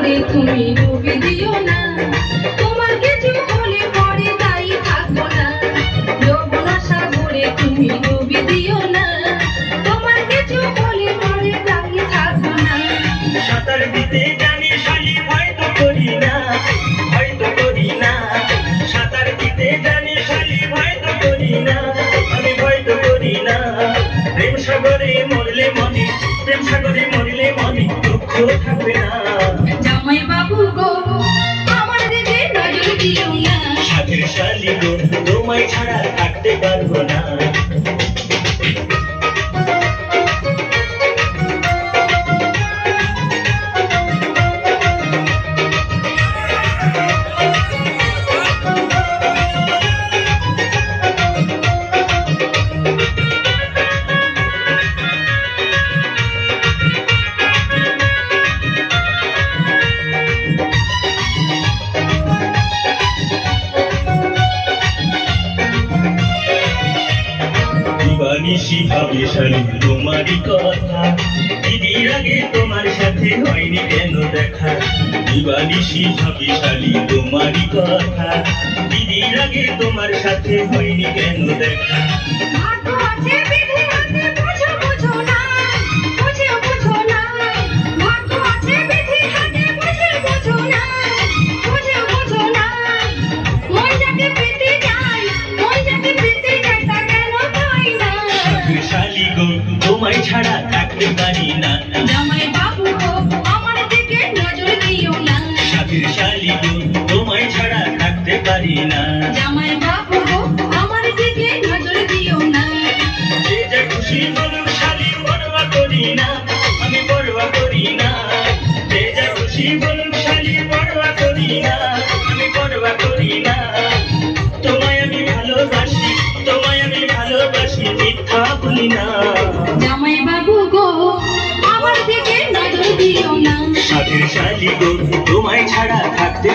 করে তুমি ডুবে দিও না, তোমার কিছু হলে পরে দায়ী থাকবো না। যৌবনা সাগরে তুমি ডুবে দিও না, তোমার কিছু হলে পরে দায়ী থাকবো না। সাঁতার দিতে জানি শালি ভয় তো করি না, ভয় তো করি না। সাঁতার দিতে জানি শালি ভয় তো করি না, আমি ভয় তো করি না। প্রেম সাগরে মরলে মনে, প্রেম সাগরে মরলে মনে দুঃখ থাকবে না। জামাই বাবু গো আমার দিকে নজর দিও না, সাথের শালি গো তোমায় ছাড়া থাকতে পারবো না। দিবানিশি ভাবে শালি তোমারই কথা, দিদির আগে তোমার সাথে হয়নি কেন দেখা। দিবানিশি ভাবে শালি তোমারই কথা, দিদির আগে তোমার সাথে হয়নি কেন দেখা। ভাগ্য আছে বিধি আছে বুঝো বুঝো না, বুঝো বুঝো না। ভাগ্য আছে বিধি আছে বুঝো বুঝো না, বুঝো বুঝো না। মন যাকে পেতে যায়, মন যাকে পেতে যায় তা কেন পাই না। সাথের শালি গো তোমায় ছাড়া থাকতে পারি না। জামাই বাবু গো আমার দিকে নজর দিও না, সাথের শালি গো তোমায় ছাড়া থাকতে পারি না। জামাই বাবু গো আমার দিকে নজর দিও না। যে যা খুশি বলুক শালি পরোয়া করি না, আমি পরোয়া করি না। যে যা খুশি বলুক শালি পরোয়া করি না, আমি পরোয়া করি না। তোমায় আমি ভালোবাসি, তোমায় আমি ভালোবাসি, মিথ্যা বলি না। জামাই বাবু গো আমার দিকে নজর দিও না। সাথের শালি গো তোমায় ছাড়া থাকতে